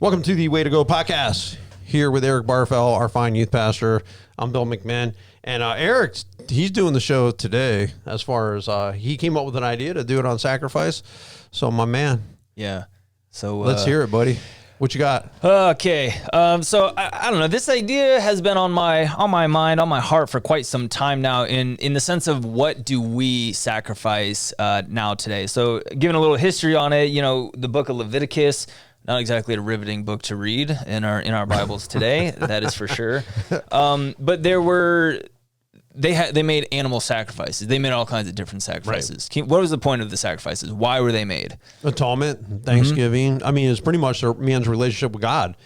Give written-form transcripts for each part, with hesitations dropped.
Welcome to the Way to Go podcast. Here with Eric Barfell, our fine youth pastor. I'm Bill McMinn. And Eric, he's doing the show today as far as he came up with an idea to do it on sacrifice. So, my man. Yeah. So let's hear it, buddy. What you got? Okay. So I don't know. This idea has been on my mind, on my heart for quite some time now in the sense of what do we sacrifice now today. So giving a little history on it, you know, the book of Leviticus, not exactly a riveting book to read in our Bibles today, that is for sure. But they made animal sacrifices. They made all kinds of different sacrifices. Right. What was the point of the sacrifices? Why were they made? Atonement, Thanksgiving. Mm-hmm. I mean, it's pretty much a man's relationship with God.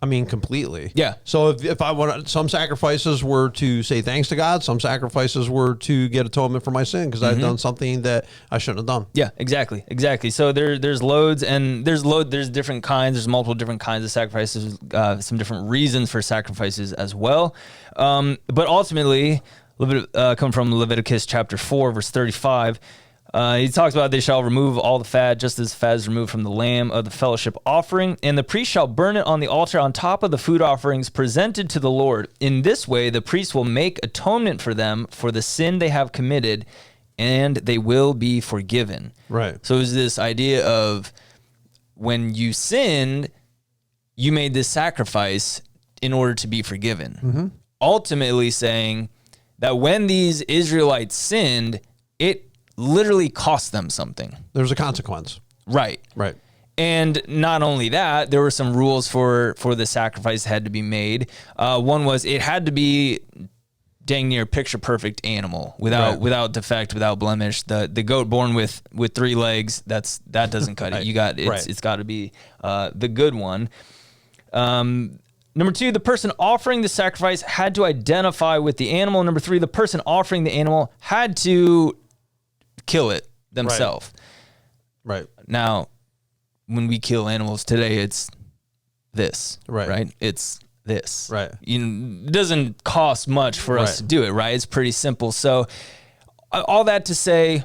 I mean, completely. Yeah. So if I want, some sacrifices were to say thanks to God. Some sacrifices were to get atonement for my sin because I've done something that I shouldn't have done. Yeah, exactly. So there's loads and there's different kinds. There's multiple different kinds of sacrifices. Some different reasons for sacrifices as well. But ultimately, come from Leviticus chapter 4, verse 35. He talks about they shall remove all the fat, just as fat is removed from the lamb of the fellowship offering, and the priest shall burn it on the altar on top of the food offerings presented to the Lord. In this way, the priest will make atonement for them for the sin they have committed, and they will be forgiven. Right. So it's this idea of when you sinned, you made this sacrifice in order to be forgiven. Mm-hmm. Ultimately saying that when these Israelites sinned, it literally cost them something. There's a consequence. Right. And not only that, there were some rules for the sacrifice that had to be made. One was it had to be dang near picture perfect animal without defect, without blemish. The goat born with 3 legs, that doesn't cut it. It's got to be the good one. Number 2, the person offering the sacrifice had to identify with the animal. Number 3, the person offering the animal had to kill it themselves. Right. Now, when we kill animals today, it's this. Right. It's this. Right. It doesn't cost much for us to do it. Right. It's pretty simple. So, all that to say,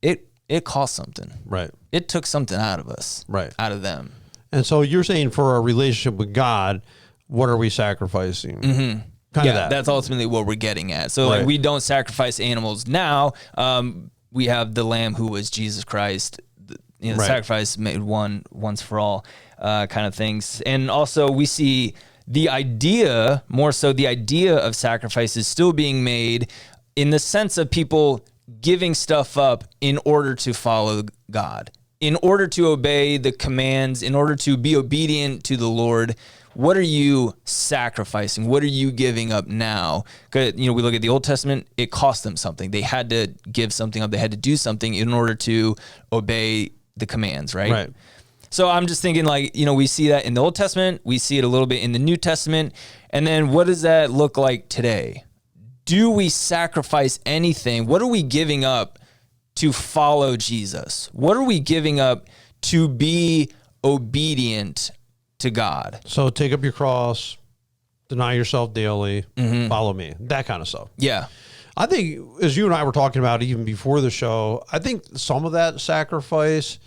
it cost something. Right. It took something out of us. Right. Out of them. And so you're saying for our relationship with God, what are we sacrificing? Mm-hmm. That's ultimately what we're getting at. So like we don't sacrifice animals now. We have the Lamb who was Jesus Christ. The sacrifice made once for all kind of things. And also we see the idea, more so the idea of sacrifices still being made in the sense of people giving stuff up in order to follow God, in order to obey the commands, in order to be obedient to the Lord. What are you sacrificing? What are you giving up now? Because, we look at the Old Testament, it cost them something. They had to give something up. They had to do something in order to obey the commands, right? So I'm just thinking we see that in the Old Testament. We see it a little bit in the New Testament. And then what does that look like today? Do we sacrifice anything? What are we giving up to follow Jesus? What are we giving up to be obedient to God? So take up your cross, deny yourself daily, follow me, that kind of stuff. Yeah. I think, as you and I were talking about even before the show, I think some of that sacrifice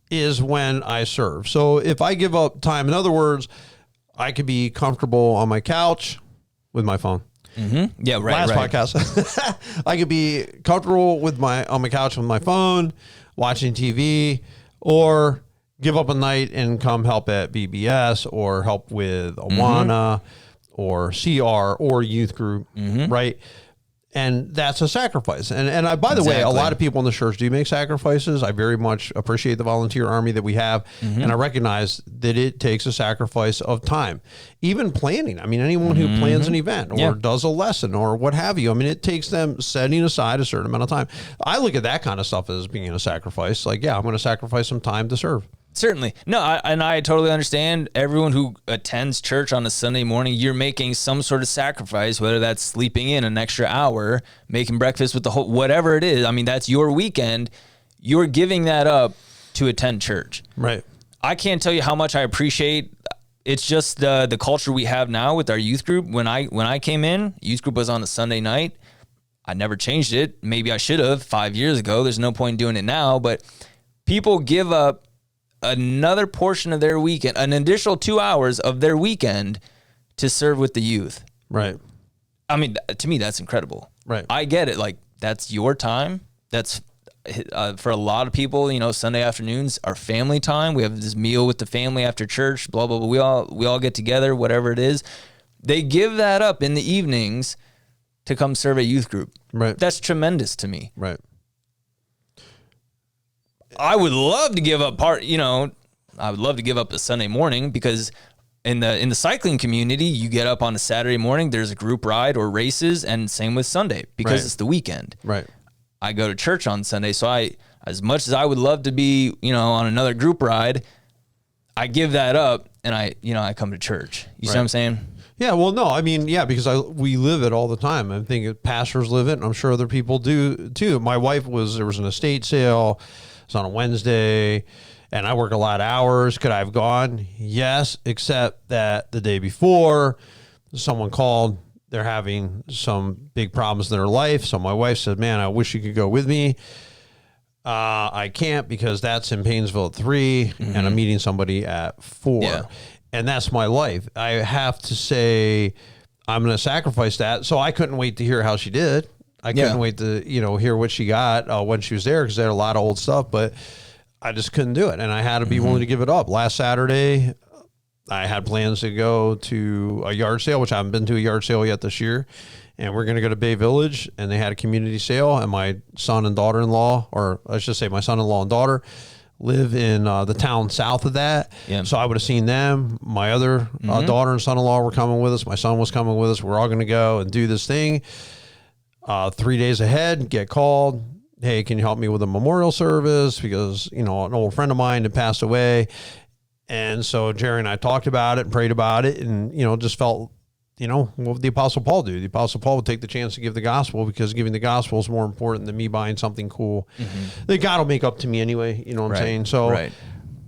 is when I serve. So if I give up time, in other words, I could be comfortable on my couch with my phone. Mm-hmm. Yeah, right. Last podcast, I could be comfortable on my couch with my phone, watching TV, or give up a night and come help at BBS or help with Awana or CR or youth group, right? And that's a sacrifice. And I, by the way, a lot of people in the church do make sacrifices. I very much appreciate the volunteer army that we have. And I recognize that it takes a sacrifice of time. Even planning. I mean, anyone who plans an event or does a lesson or what have you, I mean, it takes them setting aside a certain amount of time. I look at that kind of stuff as being a sacrifice. Like, yeah, I'm going to sacrifice some time to serve. Certainly. No, I totally understand. Everyone who attends church on a Sunday morning, you're making some sort of sacrifice, whether that's sleeping in an extra hour, making breakfast with the whole, whatever it is. I mean, that's your weekend. You're giving that up to attend church. Right. I can't tell you how much I appreciate. It's just the culture we have now with our youth group. When I came in, youth group was on a Sunday night. I never changed it. Maybe I should have 5 years ago. There's no point in doing it now, but people give up another portion of their weekend, an additional 2 hours of their weekend to serve with the youth. Right. I mean, to me, that's incredible. Right. I get it. Like, that's your time. That's for a lot of people, you know, Sunday afternoons are family time. We have this meal with the family after church, blah, blah, blah. We all get together, whatever it is. They give that up in the evenings to come serve a youth group. Right. That's tremendous to me. Right. I would love to give up I would love to give up a Sunday morning, because in the cycling community, you get up on a Saturday morning, there's a group ride or races, and same with Sunday, because it's the weekend. Right. I go to church on Sunday, so as much as I would love to be, on another group ride, I give that up and I come to church. You see what I'm saying? Yeah, well, no, I mean, yeah, because we live it all the time. I think pastors live it, and I'm sure other people do too. My wife there was an estate sale. It's on a Wednesday, and I work a lot of hours. Could I have gone? Yes, except that the day before, someone called. They're having some big problems in their life. So my wife said, man, I wish you could go with me. I can't, because that's in Paynesville at 3, and I'm meeting somebody at 4. Yeah. And that's my life. I have to say, I'm going to sacrifice that. So I couldn't wait to hear how she did. I couldn't wait to, hear what she got when she was there, because they had a lot of old stuff, but I just couldn't do it. And I had to be willing to give it up. Last Saturday, I had plans to go to a yard sale, which I haven't been to a yard sale yet this year. And we're going to go to Bay Village, and they had a community sale, and my son and daughter-in-law, or I should say my son-in-law and daughter, live in the town south of that. Yeah. So I would have seen them. My other daughter and son-in-law were coming with us. My son was coming with us. We're all going to go and do this thing. 3 days ahead, get called. Hey, can you help me with a memorial service? Because, an old friend of mine had passed away. And so Jerry and I talked about it and prayed about it, and, just felt, what would the Apostle Paul do? The Apostle Paul would take the chance to give the gospel, because giving the gospel is more important than me buying something cool that God will make up to me anyway. You know what I'm saying? So,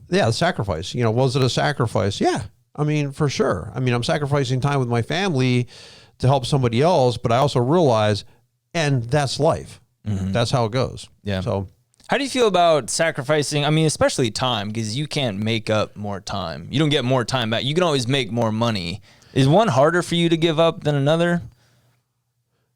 yeah, the sacrifice. Was it a sacrifice? Yeah. I mean, for sure. I mean, I'm sacrificing time with my family to help somebody else, but I also realize, and that's life. That's how it goes. Yeah. So, how do you feel about sacrificing? I mean, especially time, because you can't make up more time. You don't get more time back. You can always make more money. Is one harder for you to give up than another?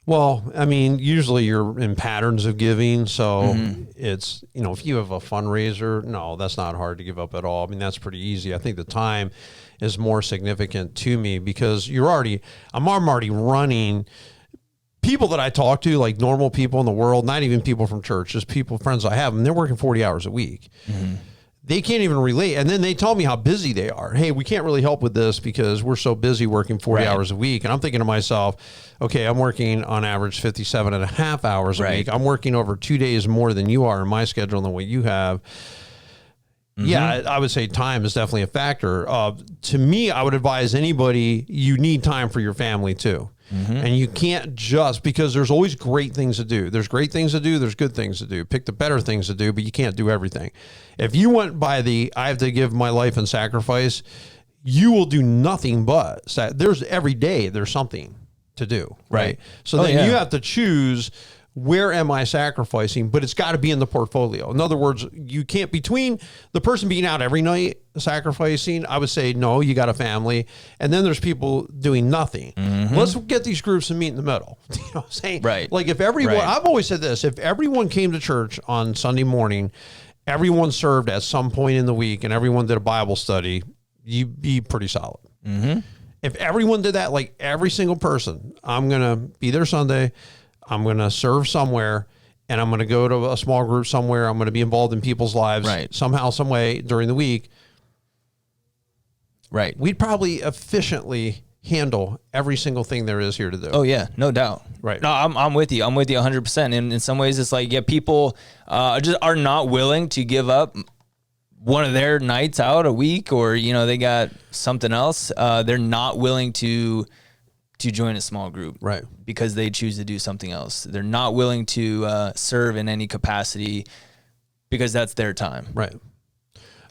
Well, I mean, usually you're in patterns of giving. So it's, if you have a fundraiser, no, that's not hard to give up at all. I mean, that's pretty easy. I think the time is more significant to me, because I'm already running. People that I talk to, like normal people in the world, not even people from church, just friends I have, and they're working 40 hours a week. They can't even relate. And then they tell me how busy they are. Hey, we can't really help with this because we're so busy working 40 hours a week. And I'm thinking to myself, okay, I'm working on average 57 and a half hours a week. I'm working over 2 days more than you are in my schedule than what you have. Yeah, I would say time is definitely a factor. To me, I would advise anybody, you need time for your family too. And you can't just, because there's always great things to do. There's great things to do. There's good things to do. Pick the better things to do, but you can't do everything. If you went by I have to give my life and sacrifice, you will do nothing but, there's every day there's something to do. Right. So then you have to choose, where am I sacrificing? But it's got to be in the portfolio. In other words, you can't, between the person being out every night sacrificing, I would say, no, you got a family. And then there's people doing nothing. Let's get these groups and meet in the middle. You know what I'm saying? Right. Like if everyone, I've always said this, if everyone came to church on Sunday morning, everyone served at some point in the week, and everyone did a Bible study, you'd be pretty solid. If everyone did that, like every single person, I'm going to be there Sunday, I'm going to serve somewhere, and I'm going to go to a small group somewhere. I'm going to be involved in people's lives somehow, some way during the week. We'd probably efficiently handle every single thing there is here to do. Oh yeah, no doubt. No, I'm with you. I'm with you 100%. And in some ways, it's like, people just are not willing to give up one of their nights out a week, or they got something else. They're not willing to join a small group, because they choose to do something else. They're not willing to serve in any capacity, because that's their time.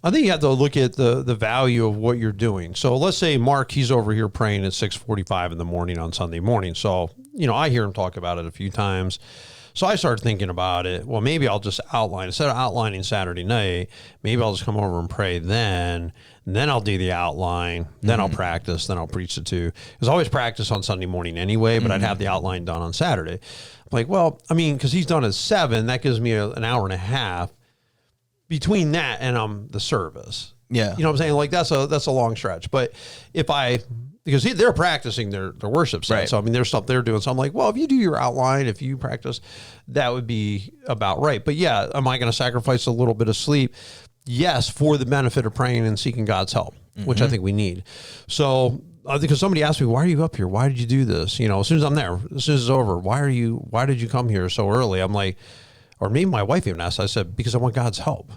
I think you have to look at the value of what you're doing. So let's say Mark, he's over here praying at 6:45 in the morning on Sunday morning. So, I hear him talk about it a few times. So I started thinking about it. Well, maybe I'll just outline. Instead of outlining Saturday night, maybe I'll just come over and pray then. And then I'll do the outline. Then I'll practice. Then I'll preach it too. Because I always practice on Sunday morning anyway, but I'd have the outline done on Saturday. I'm like, well, I mean, because he's done at 7, that gives me an hour and a half between that and the service. Yeah. You know what I'm saying? Like that's a long stretch. But because they're practicing their worship set. Right. So, I mean, there's stuff they're doing. So I'm like, well, if you do your outline, if you practice, that would be about right. But yeah, am I going to sacrifice a little bit of sleep? Yes, for the benefit of praying and seeking God's help, which I think we need. So, because somebody asked me, why are you up here? Why did you do this? You know, as soon as I'm there, as soon as it's over, why did you come here so early? I'm like, or maybe my wife even asked, I said, because I want God's help.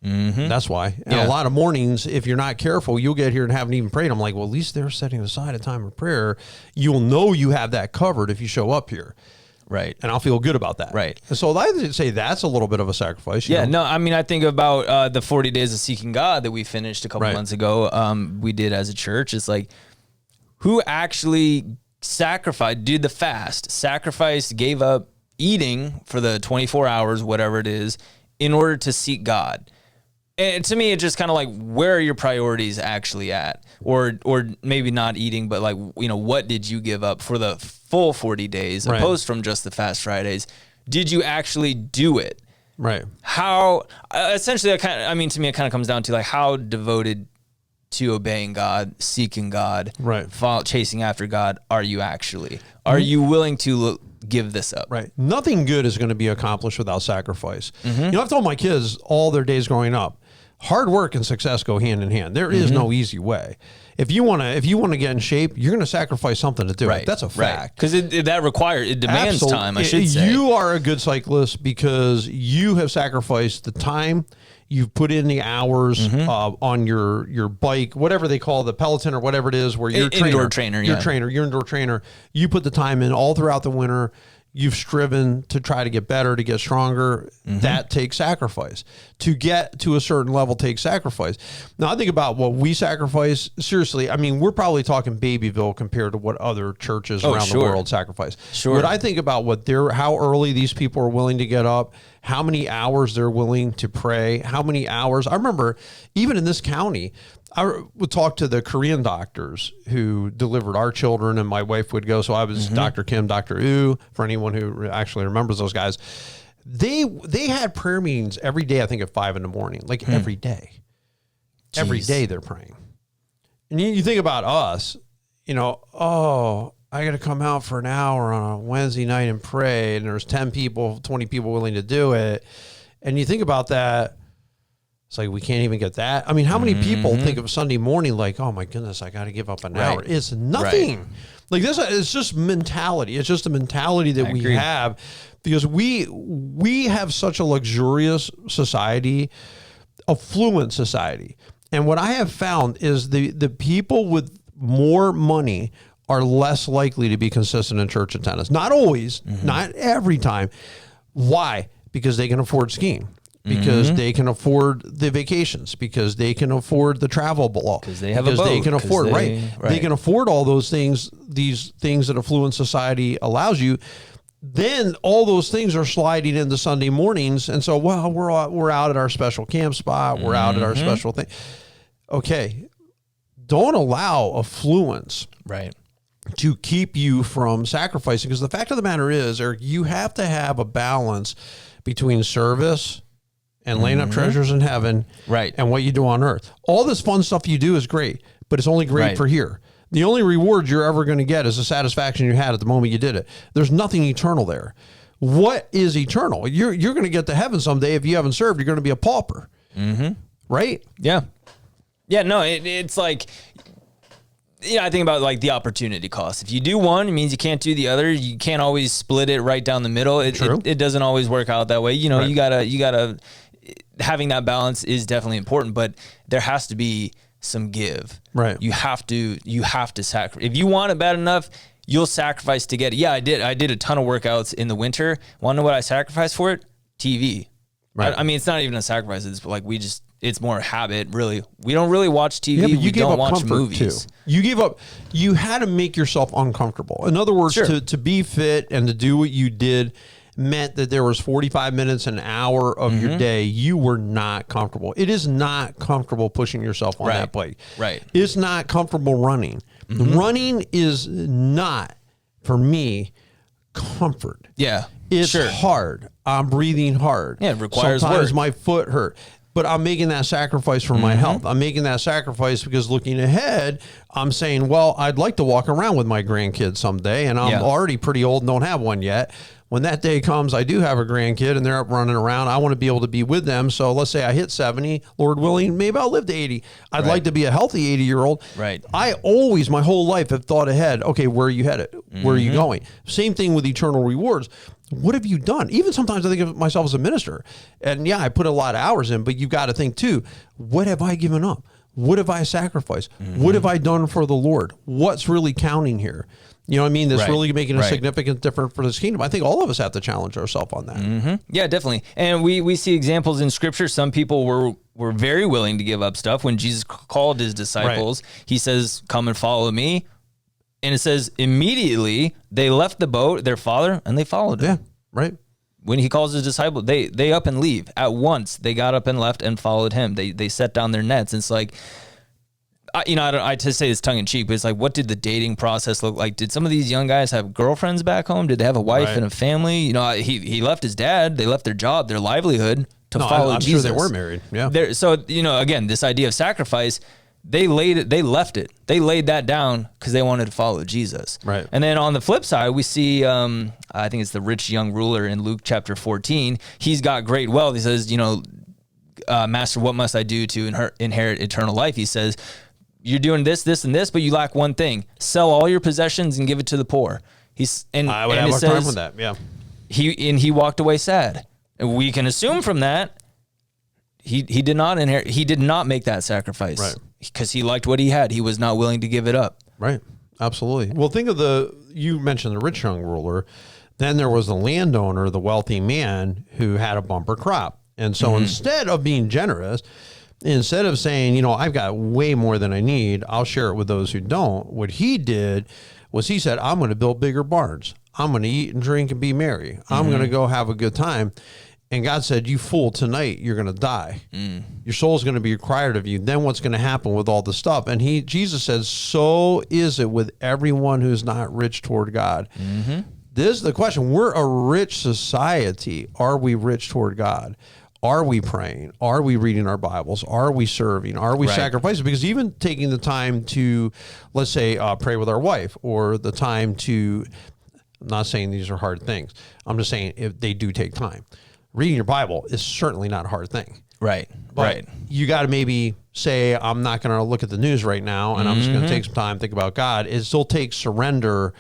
That's why. And a lot of mornings, if you're not careful, you'll get here and haven't even prayed. I'm like, well, at least they're setting aside a time of prayer. You'll know you have that covered if you show up here. Right. And I'll feel good about that. Right. And so I would say that's a little bit of a sacrifice. You know? No, I mean, I think about the 40 days of seeking God that we finished a couple months ago. We did as a church. It's like, who actually sacrificed, did the fast, sacrificed, gave up eating for the 24 hours, whatever it is, in order to seek God? And to me, it's just kind of like, where are your priorities actually at? Or maybe not eating, but like, you know, what did you give up for the full 40 days, opposed from just the fast Fridays? Did you actually do it? Right. How, essentially, to me, it kind of comes down to like, how devoted to obeying God, seeking God, chasing after God are you actually? Are you willing to give this up? Right. Nothing good is going to be accomplished without sacrifice. You know, I've told my kids all their days growing up, hard work and success go hand in hand. There is no easy way. If you want to get in shape, you're going to sacrifice something to do it. That's a fact. Because it demands time, I should say. You are a good cyclist because you have sacrificed the time. You've put in the hours on your bike, whatever they call the Peloton or whatever it is, where you're indoor trainer. Your indoor trainer. You put the time in all throughout the winter. You've striven to try to get better, to get stronger. That takes sacrifice. To get to a certain level takes sacrifice. Now, I think about what we sacrifice. Seriously, I mean, we're probably talking Babyville compared to what other churches around the world sacrifice. But I think about how early these people are willing to get up, how many hours they're willing to pray, how many hours. I remember even in this county, I would talk to the Korean doctors who delivered our children, and my wife would go. So I was Dr. Kim, Dr. U, for anyone who actually remembers those guys. They had prayer meetings every day, I think at 5 a.m, like every day. Jeez. Every day they're praying. And you think about us, you know, I got to come out for an hour on a Wednesday night and pray, and there's 10 people, 20 people willing to do it. And you think about that. It's like, we can't even get that. I mean, how many people think of Sunday morning like, oh my goodness, I got to give up an hour? It's nothing. Like this, it's just mentality. It's just a mentality that we have because we have such a luxurious society, affluent society. And what I have found is the people with more money are less likely to be consistent in church attendance. Not always, not every time. Why? Because they can afford skiing. Because they can afford the vacations, because they can afford the travel below, because they have a boat, they can afford they can afford all those things, these things that affluent society allows you. Then all those things are sliding into Sunday mornings, and so we're out at our special camp spot, we're out at our special thing. Okay, don't allow affluence to keep you from sacrificing, because the fact of the matter is, Eric, you have to have a balance between service and laying up treasures in heaven, and what you do on earth. All this fun stuff you do is great, but it's only great for here. The only reward you're ever going to get is the satisfaction you had at the moment you did it. There's nothing eternal there. What is eternal? You're going to get to heaven someday. If you haven't served, you're going to be a pauper. Right? Yeah. Yeah, no, it's like, I think about like the opportunity cost. If you do one, it means you can't do the other. You can't always split it right down the middle. It doesn't always work out that way. You know, you gotta having that balance is definitely important, but there has to be some give. Right. You have to sacrifice. If you want it bad enough, you'll sacrifice to get it. Yeah, I did a ton of workouts in the winter. Want to know what I sacrificed for it? TV. Right. I mean, it's not even a sacrifice. It's like it's more habit, really. We don't really watch TV. Yeah, we don't watch movies. Too. You gave up. You had to make yourself uncomfortable. In other words, to be fit and to do what you did meant that there was 45 minutes, an hour of your day, you were not comfortable. It is not comfortable pushing yourself on that bike. Right. It's not comfortable running. Running is not, for me, comfort. Yeah. It's hard. I'm breathing hard. Yeah, it requires Sometimes work. my foot hurt. But I'm making that sacrifice for my health. I'm making that sacrifice because looking ahead, I'm saying, well, I'd like to walk around with my grandkids someday, and I'm already pretty old and don't have one yet. When that day comes, I do have a grandkid, and they're up running around. I want to be able to be with them. So let's say I hit 70, Lord willing, maybe I'll live to 80. I'd like to be a healthy 80-year-old. Right. I always, my whole life, have thought ahead. Okay, where are you headed? Where are you going? Same thing with eternal rewards. What have you done? Even sometimes I think of myself as a minister, and yeah, I put a lot of hours in, but you've got to think too, what have I given up? What have I sacrificed? What have I done for the Lord? What's really counting here? You know what I mean? That's really making a significant difference for this kingdom. I think all of us have to challenge ourselves on that. Yeah, definitely. And we see examples in scripture. Some people were very willing to give up stuff. When Jesus called his disciples, he says, come and follow me. And it says immediately they left the boat, their father, and they followed him. Yeah, right. When he calls his disciples, they up and leave. At once, they got up and left and followed him. They set down their nets. And it's like, I just say this tongue in cheek, but it's like, what did the dating process look like? Did some of these young guys have girlfriends back home? Did they have a wife and a family? You know, he left his dad. They left their job, their livelihood to follow Jesus. I'm sure they were married. Yeah. So, again, this idea of sacrifice, they left it. They laid that down because they wanted to follow Jesus. Right. And then on the flip side, we see, I think it's the rich young ruler in Luke chapter 14. He's got great wealth. He says, Master, what must I do to inherit eternal life? He says, you're doing this, this, and this, but you lack one thing. Sell all your possessions and give it to the poor. I would have a time with that. Yeah. He walked away sad. And we can assume from that, he did not inherit. He did not make that sacrifice. Right. Because he liked what he had. He was not willing to give it up. Right. Absolutely. Well, think of you mentioned the rich young ruler. Then there was the landowner, the wealthy man who had a bumper crop. And so instead of being generous, instead of saying, I've got way more than I need, I'll share it with those who don't. What he did was he said, I'm going to build bigger barns. I'm going to eat and drink and be merry. I'm going to go have a good time. And God said, you fool, tonight you're going to die. Your soul's going to be required of you. Then what's going to happen with all the stuff? And Jesus says, so is it with everyone who's not rich toward God. This is the question. We're a rich society. Are we rich toward God? Are we praying? Are we reading our Bibles? Are we serving? Are we sacrificing? Because even taking the time to, let's say, pray with our wife, or the time to, I'm not saying these are hard things. I'm just saying if they do take time. Reading your Bible is certainly not a hard thing. Right. But you got to maybe say, I'm not going to look at the news right now, and I'm just going to take some time, think about God. It still takes surrender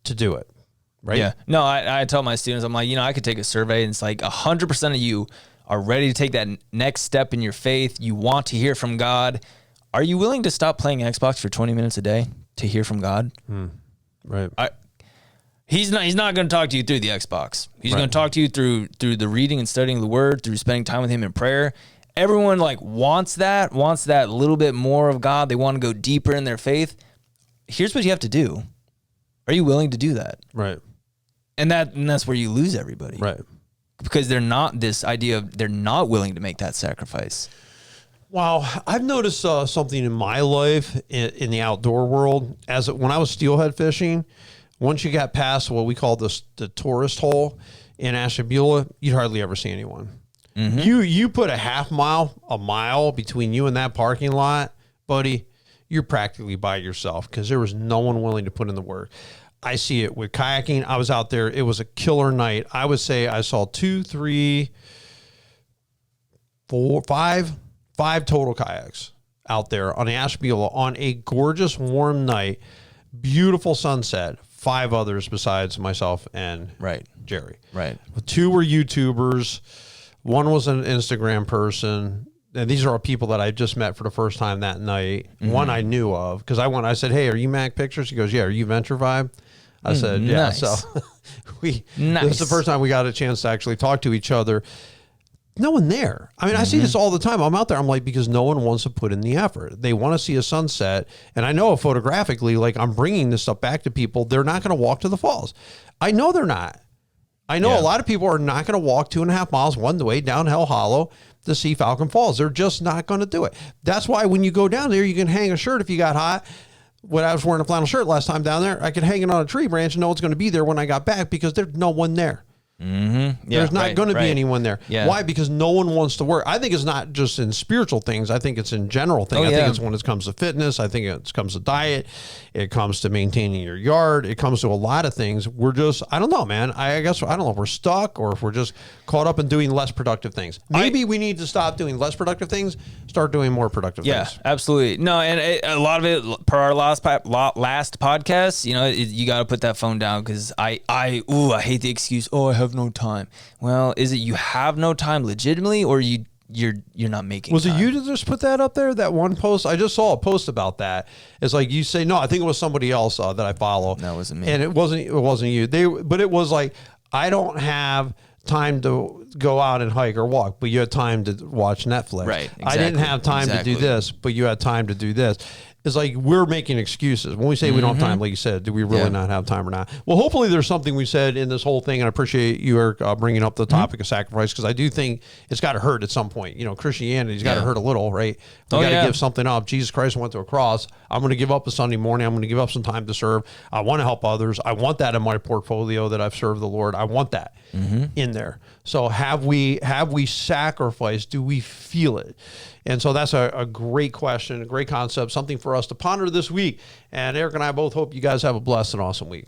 to do it. Right? Yeah. No, I tell my students, I'm like, I could take a survey, and it's like 100% of you are ready to take that next step in your faith. You want to hear from God. Are you willing to stop playing Xbox for 20 minutes a day to hear from God? Right. He's not going to talk to you through the Xbox. He's going to talk to you through the reading and studying the Word, through spending time with Him in prayer. Everyone wants that little bit more of God. They want to go deeper in their faith. Here's what you have to do. Are you willing to do that? Right. And that's where you lose everybody. Right. Because they're not willing to make that sacrifice. Wow. I've noticed something in my life in the outdoor world. When I was steelhead fishing, once you got past what we call the tourist hole in Ashtabula, you'd hardly ever see anyone. You put a mile between you and that parking lot, buddy, you're practically by yourself because there was no one willing to put in the work. I see it with kayaking. I was out there. It was a killer night. I would say I saw 2, 3, 4, 5 total kayaks out there on the Ashtabula on a gorgeous warm night, beautiful sunset. 5 others besides myself and Jerry. Right. 2 were YouTubers. 1 was an Instagram person. And these are all people that I just met for the first time that night. 1 I knew of because I said, hey, are you Mac Pictures? He goes, yeah. Are you Venture Vibe? I said, yeah. Nice. So this is the first time we got a chance to actually talk to each other. No one there. I mean, I see this all the time. I'm out there. I'm like, because no one wants to put in the effort. They want to see a sunset. And I know photographically, I'm bringing this stuff back to people. They're not going to walk to the falls. I know they're not. I know a lot of people are not going to walk 2.5 miles one way down Hell Hollow to see Falcon Falls. They're just not going to do it. That's why when you go down there, you can hang a shirt if you got hot. When I was wearing a flannel shirt last time down there, I could hang it on a tree branch and know it's going to be there when I got back because there's no one there. Mm-hmm. There's not going to be anyone there. Yeah. Why? Because no one wants to work. I think it's not just in spiritual things. I think it's in general things. I think it's when it comes to fitness. I think it comes to diet. It comes to maintaining your yard. It comes to a lot of things. We're just, I don't know, man. I guess, I don't know if we're stuck or if we're just caught up in doing less productive things. Maybe we need to stop doing less productive things, start doing more productive things. Yeah, absolutely. No, and a lot of it, per our last podcast, you know, you got to put that phone down because I hate the excuse, oh, I have no time. Well, is it you have no time legitimately, or you're not making Was time? it you that just put that up there, that one post? I just saw a post about that. It's like you say, no, I think it was somebody else that I follow. That wasn't me. And it wasn't you. But it was like, I don't have time to go out and hike or walk, but you had time to watch Netflix. Right. Exactly. I didn't have time to do this, but you had time to do this. It's like we're making excuses. When we say we don't have time, like you said, do we really not have time or not? Well, hopefully there's something we said in this whole thing, and I appreciate you, Eric, bringing up the topic of sacrifice, because I do think it's got to hurt at some point. You know, Christianity's got to hurt a little, right? We got to give something up. Jesus Christ went to a cross. I'm going to give up a Sunday morning. I'm going to give up some time to serve. I want to help others. I want that in my portfolio that I've served the Lord. I want that in there. So have we sacrificed? Do we feel it? And so that's a great question, a great concept, something for us to ponder this week. And Eric and I both hope you guys have a blessed and awesome week.